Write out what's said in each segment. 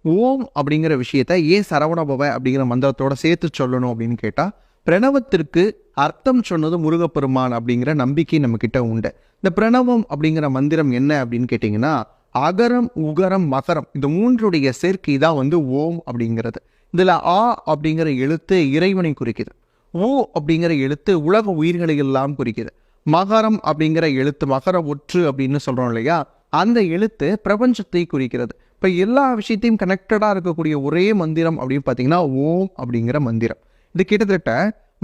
ஓம் அப்படிங்கிற விஷயத்த ஏன் சரவணபவ அப்படிங்கிற மந்திரத்தோட சேர்த்து சொல்லணும் அப்படின்னு கேட்டா, பிரணவத்திற்கு அர்த்தம் சொன்னது முருகப்பெருமான் அப்படிங்கிற நம்பிக்கை நம்ம கிட்ட உண்டு. இந்த பிரணவம் அப்படிங்கிற மந்திரம் என்ன அப்படின்னு கேட்டிங்கன்னா, அகரம் உகரம் மகரம் இந்த மூன்றுடைய சேர்க்கை தான் ஓம் அப்படிங்கிறது. இதுல ஆ அப்படிங்கிற எழுத்து இறைவனை குறிக்குது. ஓ அப்படிங்கிற எழுத்து உலக உயிர்களை எல்லாம் குறிக்குது. மகரம் அப்படிங்கிற எழுத்து மகர ஒற்று அப்படின்னு சொல்றோம் இல்லையா, அந்த எழுத்து பிரபஞ்சத்தை குறிக்கிறது. இப்போ எல்லா விஷயத்தையும் கனெக்டடாக இருக்கக்கூடிய ஒரே மந்திரம் அப்படின்னு பார்த்தீங்கன்னா ஓம் அப்படிங்கிற மந்திரம். இது கிட்டத்தட்ட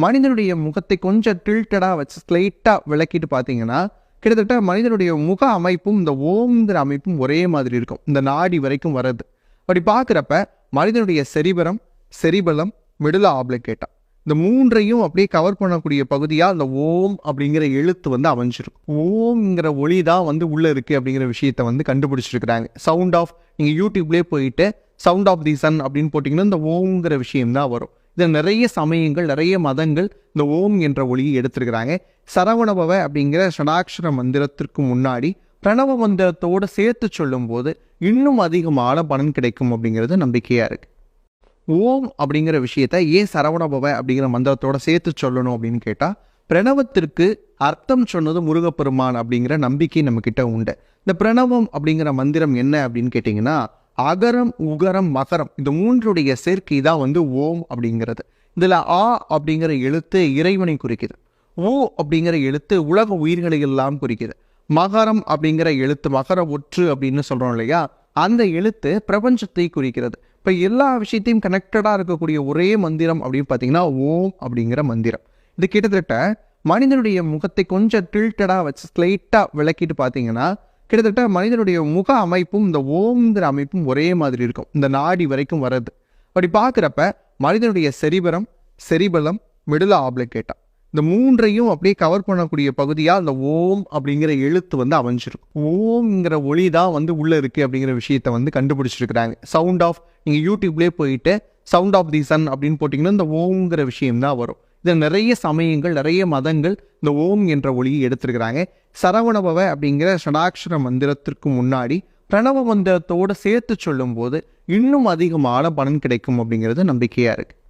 மனிதனுடைய முகத்தை கொஞ்சம் டில்டடாக வச்சு ஸ்லைட்டாக விளக்கிட்டு பார்த்தீங்கன்னா, கிட்டத்தட்ட மனிதனுடைய முக அமைப்பும் இந்த ஓம்ங்கிற அமைப்பும் ஒரே மாதிரி இருக்கும், இந்த நாடி வரைக்கும் வர்றது. அப்படி பார்க்குறப்ப மனிதனுடைய செரிபலம் மிடுலா ஆப்ளிகேட்டா இந்த மூன்றையும் அப்படியே கவர் பண்ணக்கூடிய பகுதியாக அந்த ஓம் அப்படிங்கிற எழுத்து அமைஞ்சிருக்கும். ஓம்ங்கிற ஒளி தான் உள்ள இருக்கு அப்படிங்கிற விஷயத்த கண்டுபிடிச்சிருக்கிறாங்க. சவுண்ட் ஆஃப் நீங்கள் யூடியூப்லேயே போயிட்டு சவுண்ட் ஆஃப் தி சன் அப்படின்னு போட்டிங்கன்னா இந்த ஓம்ங்கிற விஷயம் தான் வரும். இதில் நிறைய சமயங்கள் நிறைய மதங்கள் இந்த ஓம் என்ற ஒளியை எடுத்திருக்கிறாங்க. சரவணபவ அப்படிங்கிற ஷடாட்சர மந்திரத்திற்கு முன்னாடி பிரணவ மந்திரத்தோடு சேர்த்து சொல்லும் போது இன்னும் அதிகமான பலன் கிடைக்கும் அப்படிங்கிறது நம்பிக்கையாக இருக்குது. ஓம் அப்படிங்கிற விஷயத்த ஏன் சரவணபவ அப்படிங்கிற மந்திரத்தோட சேர்த்து சொல்லணும் அப்படின்னு கேட்டால், பிரணவத்திற்கு அர்த்தம் சொன்னது முருகப்பெருமான் அப்படிங்கிற நம்பிக்கை நம்ம கிட்ட உண்டு. இந்த பிரணவம் அப்படிங்கிற மந்திரம் என்ன அப்படின்னு கேட்டிங்கன்னா, அகரம் உகரம் மகரம் இந்த மூன்றுடைய சேர்க்கை தான் ஓம் அப்படிங்கிறது. இதில் ஆ அப்படிங்கிற எழுத்து இறைவனை குறிக்குது. ஓ அப்படிங்கிற எழுத்து உலக உயிர்களை எல்லாம் குறிக்குது. மகரம் அப்படிங்கிற எழுத்து மகர ஒற்று அப்படின்னு சொல்கிறோம் இல்லையா, அந்த எழுத்து பிரபஞ்சத்தை குறிக்கிறது. இப்போ எல்லா விஷயத்தையும் கனெக்டடாக இருக்கக்கூடிய ஒரே மந்திரம் அப்படின்னு பார்த்தீங்கன்னா ஓம் அப்படிங்கிற மந்திரம். இது கிட்டத்தட்ட மனிதனுடைய முகத்தை கொஞ்சம் டில்டடாக வச்சு ஸ்லைட்டாக விளக்கிட்டு பார்த்தீங்கன்னா, கிட்டத்தட்ட மனிதனுடைய முக அமைப்பும் இந்த ஓம்ங்கிற அமைப்பும் ஒரே மாதிரி இருக்கும், இந்த நாடி வரைக்கும் வர்றது. அப்படி பார்க்குறப்ப மனிதனுடைய செரிபலம் மிடுலா ஆப்ளிகேட்டா இந்த மூன்றையும் அப்படியே கவர் பண்ணக்கூடிய பகுதியாக அந்த ஓம் அப்படிங்கிற எழுத்து அமைஞ்சிருக்கும். ஓம்ங்கிற ஒளி தான் உள்ள இருக்கு அப்படிங்கிற விஷயத்த கண்டுபிடிச்சிருக்கிறாங்க. சவுண்ட் ஆஃப் நீங்கள் யூடியூப்லேயே போயிட்டு சவுண்ட் ஆஃப் தி சன் அப்படின்னு போட்டிங்கன்னா இந்த ஓம்ங்கிற விஷயம் தான் வரும். இதில் நிறைய சமயங்கள் நிறைய மதங்கள் இந்த ஓம் என்ற ஒளியை எடுத்திருக்கிறாங்க. சரவணபவ அப்படிங்கிற ஷடாட்சர மந்திரத்திற்கு முன்னாடி பிரணவ மந்திரத்தோடு சேர்த்து சொல்லும் போது இன்னும் அதிகமான பலன் கிடைக்கும் அப்படிங்கிறது நம்பிக்கையாக இருக்குது.